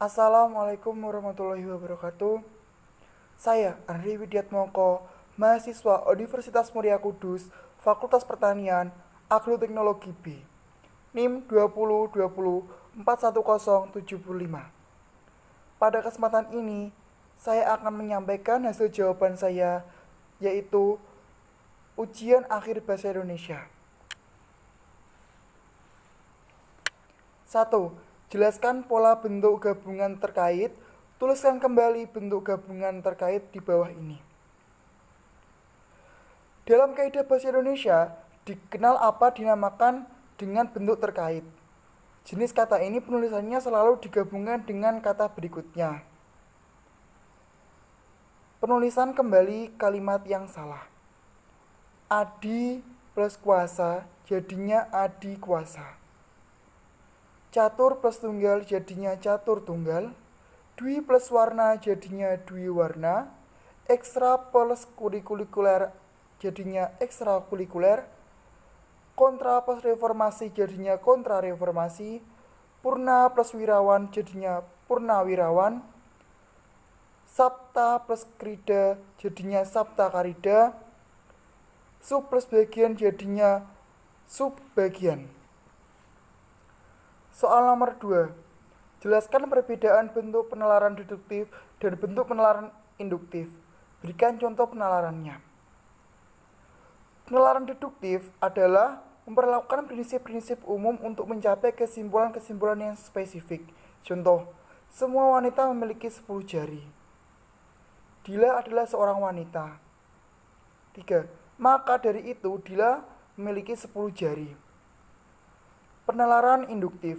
Assalamualaikum warahmatullahi wabarakatuh. Saya Andri Widiatmoko, mahasiswa Universitas Muria Kudus, Fakultas Pertanian, Agroteknologi B, NIM 2020410775. Pada kesempatan ini, saya akan menyampaikan hasil jawaban saya, yaitu ujian akhir bahasa Indonesia. 1. Jelaskan pola bentuk gabungan terkait. Tuliskan kembali bentuk gabungan terkait di bawah ini. Dalam kaidah bahasa Indonesia, dikenal apa dinamakan dengan bentuk terkait. Jenis kata ini penulisannya selalu digabungkan dengan kata berikutnya. Penulisan kembali kalimat yang salah. Adi plus kuasa jadinya adi kuasa. Catur plus tunggal jadinya catur tunggal. Dwi plus warna jadinya dwi warna. Ekstra plus kurikuler jadinya ekstra kurikuler. Kontra plus reformasi jadinya kontra reformasi. Purna plus wirawan jadinya purna wirawan. Sabta plus krida jadinya sabta karida. Sub plus bagian jadinya sub bagian. Soal nomor 2. Jelaskan perbedaan bentuk penalaran deduktif dan bentuk penalaran induktif. Berikan contoh penalarannya. Penalaran deduktif adalah memperlakukan prinsip-prinsip umum untuk mencapai kesimpulan-kesimpulan yang spesifik. Contoh, semua wanita memiliki 10 jari. Dila adalah seorang wanita. 3. Maka dari itu Dila memiliki 10 jari. Penalaran induktif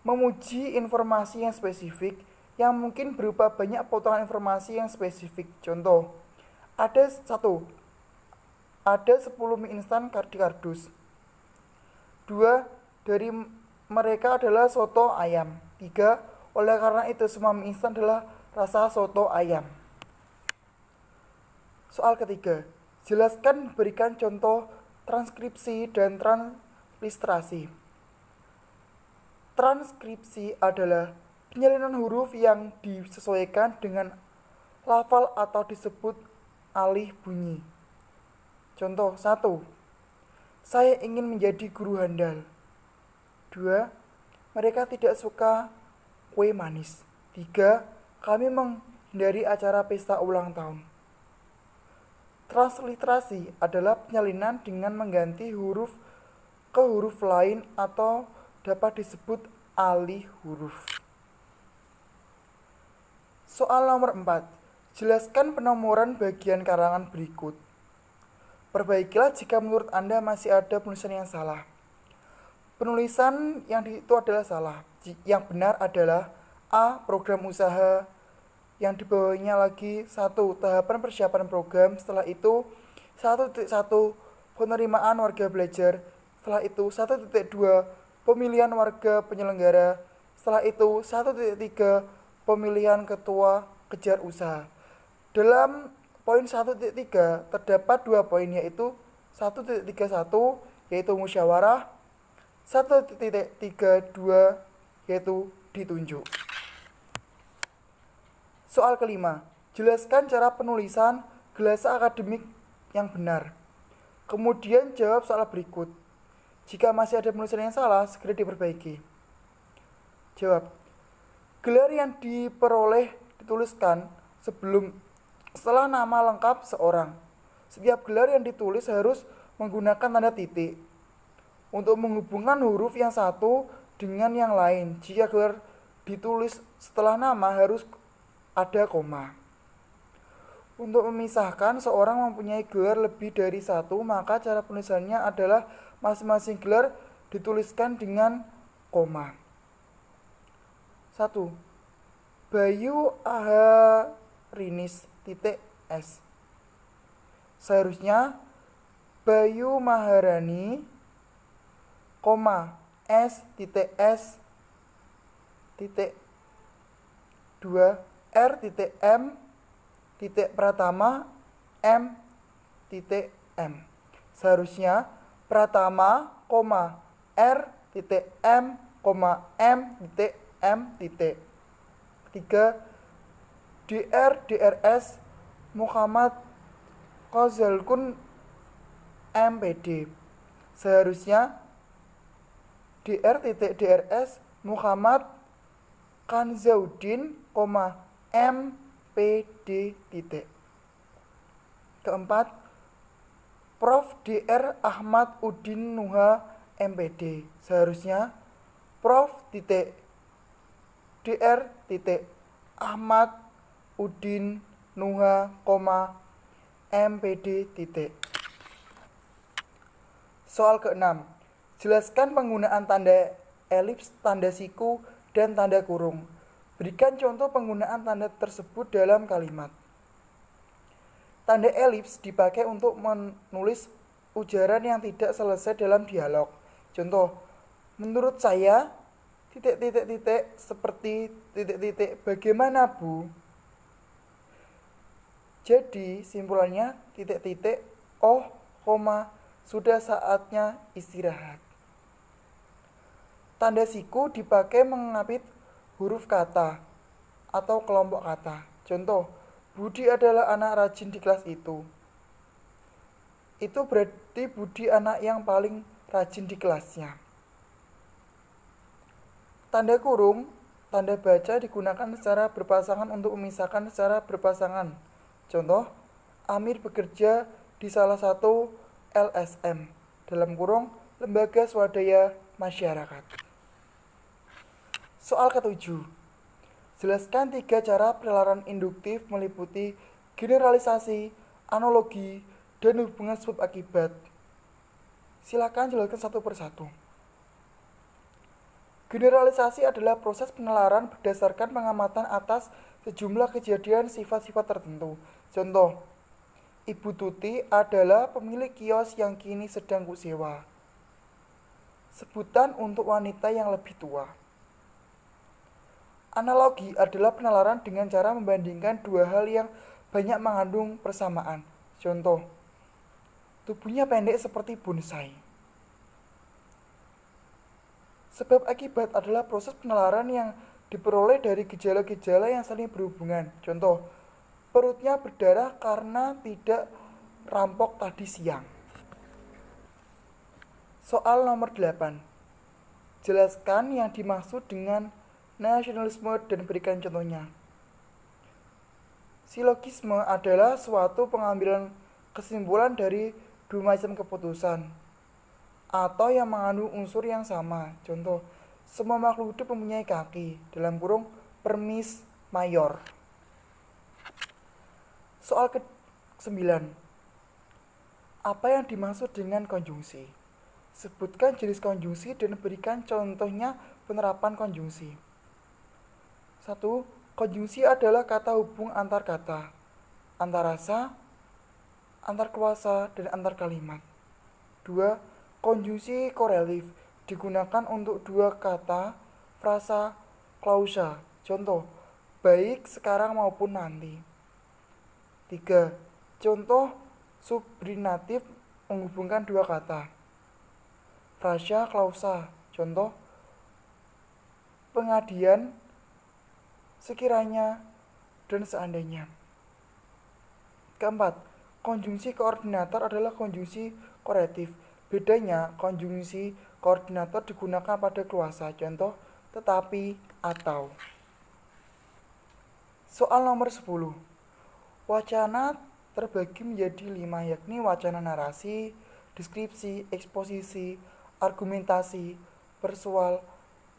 memuji informasi yang spesifik yang mungkin berupa banyak potongan informasi yang spesifik. Contoh, ada 10 mie instan di kardus. 2 dari mereka adalah soto ayam. 3 oleh karena itu semua mie instan adalah rasa soto ayam. Soal ketiga, jelaskan berikan contoh transkripsi dan transliterasi. Transkripsi adalah penyalinan huruf yang disesuaikan dengan lafal atau disebut alih bunyi. Contoh 1. Saya ingin menjadi guru handal. 2. Mereka tidak suka kue manis. 3. Kami menghindari acara pesta ulang tahun. Transliterasi adalah penyalinan dengan mengganti huruf ke huruf lain atau dapat disebut alih huruf. Soal nomor 4. Jelaskan penomoran bagian karangan berikut. Perbaikilah jika menurut Anda masih ada penulisan yang salah. Penulisan yang itu adalah salah. Yang benar adalah A. Program usaha. Yang di bawahnya lagi 1. Tahapan persiapan program. Setelah itu 1.1 penerimaan warga belajar. Setelah itu 1.2 pemilihan warga penyelenggara. Setelah itu 1.3 pemilihan ketua kejar usaha. Dalam poin 1.3 terdapat 2 poin, yaitu 1.31 yaitu musyawarah, 1.32 yaitu ditunjuk. Soal kelima, jelaskan cara penulisan gelasa akademik yang benar. Kemudian jawab soal berikut. Jika masih ada penulisan yang salah, segera diperbaiki. Jawab. Gelar yang diperoleh dituliskan setelah nama lengkap seorang. Setiap gelar yang ditulis harus menggunakan tanda titik untuk menghubungkan huruf yang satu dengan yang lain. Jika gelar ditulis setelah nama harus ada koma. Untuk memisahkan seorang mempunyai gelar lebih dari satu, maka cara penulisannya adalah masing-masing gelar dituliskan dengan koma. 1. Bayu Aharinis S. Seharusnya Bayu Maharani, S titik 2 R.M. Pratama M. Seharusnya Pratama, R.M, M. 3. DRS Muhammad Kozalkun MPD. Seharusnya DRS Muhammad Kanzauddin, MPD. Keempat, Prof. Dr. Ahmad Udin Nuha MPD. Seharusnya Prof. Dr. Ahmad Udin Nuha, MPD. Soal ke-6. Jelaskan penggunaan tanda elips, tanda siku, dan tanda kurung. Berikan contoh penggunaan tanda tersebut dalam kalimat. Tanda elips dipakai untuk menulis ujaran yang tidak selesai dalam dialog. Contoh, menurut saya, seperti, bagaimana Bu? Jadi, simpulannya, oh, sudah saatnya istirahat. Tanda siku dipakai mengapit huruf kata atau kelompok kata. Contoh, Budi adalah anak rajin di kelas itu. Itu berarti Budi anak yang paling rajin di kelasnya. Tanda kurung, tanda baca digunakan secara berpasangan untuk memisahkan secara berpasangan. Contoh, Amir bekerja di salah satu LSM, dalam kurung, lembaga swadaya masyarakat. Soal ke-7. Jelaskan 3 cara penalaran induktif meliputi generalisasi, analogi, dan hubungan sebab akibat. Silakan jelaskan satu persatu. Generalisasi adalah proses penalaran berdasarkan pengamatan atas sejumlah kejadian sifat-sifat tertentu. Contoh, Ibu Tuti adalah pemilik kios yang kini sedang kusewa. Sebutan untuk wanita yang lebih tua. Analogi adalah penalaran dengan cara membandingkan dua hal yang banyak mengandung persamaan. Contoh, tubuhnya pendek seperti bonsai. Sebab akibat adalah proses penalaran yang diperoleh dari gejala-gejala yang saling berhubungan. Contoh, perutnya berdarah karena tidak rampok tadi siang. Soal nomor 8. Jelaskan yang dimaksud dengan nasionalisme dan berikan contohnya. Silogisme adalah suatu pengambilan kesimpulan dari dua macam keputusan atau yang mengandung unsur yang sama. Contoh, semua makhluk hidup mempunyai kaki, dalam kurung permis mayor. Soal ke-9. Apa yang dimaksud dengan konjungsi? Sebutkan jenis konjungsi dan berikan contohnya penerapan konjungsi. 1. Konjungsi adalah kata hubung antar kata, antar rasa, antar kuasa, dan antar kalimat. 2. Konjungsi korelatif digunakan untuk dua kata, frasa, klausa. Contoh, baik sekarang maupun nanti. 3. Contoh subordinatif menghubungkan dua kata. Frasa, klausa. Contoh, pengadian, sekiranya, dan seandainya. Keempat, konjungsi koordinator adalah konjungsi korelatif. Bedanya, konjungsi koordinator digunakan pada kuasa. Contoh, tetapi, atau. Soal nomor 10. Wacana terbagi menjadi 5, yakni wacana narasi, deskripsi, eksposisi, argumentasi, persoal.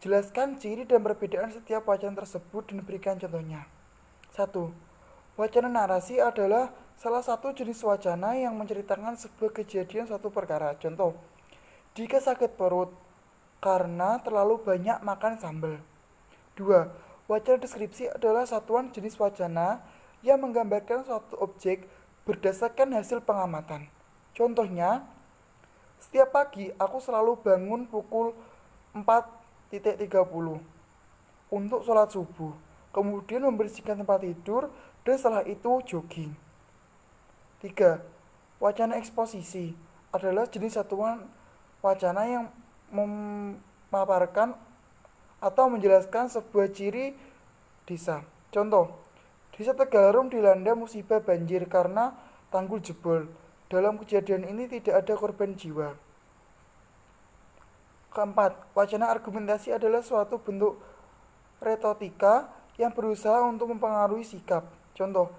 Jelaskan ciri dan perbedaan setiap wacana tersebut dan berikan contohnya. 1. Wacana narasi adalah salah satu jenis wacana yang menceritakan sebuah kejadian suatu perkara. Contoh, Dika sakit perut karena terlalu banyak makan sambal. 2. Wacana deskripsi adalah satuan jenis wacana yang menggambarkan suatu objek berdasarkan hasil pengamatan. Contohnya, setiap pagi aku selalu bangun pukul 4.30 untuk sholat subuh, kemudian membersihkan tempat tidur, dan setelah itu jogging. 3. Wacana eksposisi adalah jenis satuan wacana yang memaparkan atau menjelaskan sebuah ciri desa. Contoh, Desa Tegarum dilanda musibah banjir karena tanggul jebol. Dalam kejadian ini tidak ada korban jiwa. Keempat, wacana argumentasi adalah suatu bentuk retorika yang berusaha untuk mempengaruhi sikap. Contoh,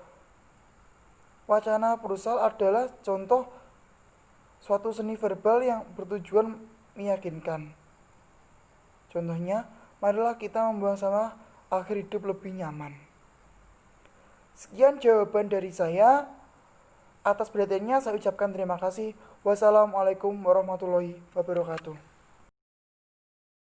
wacana proposal adalah contoh suatu seni verbal yang bertujuan meyakinkan. Contohnya, marilah kita membuang sampah agar hidup lebih nyaman. Sekian jawaban dari saya. Atas perhatiannya saya ucapkan terima kasih. Wassalamualaikum warahmatullahi wabarakatuh.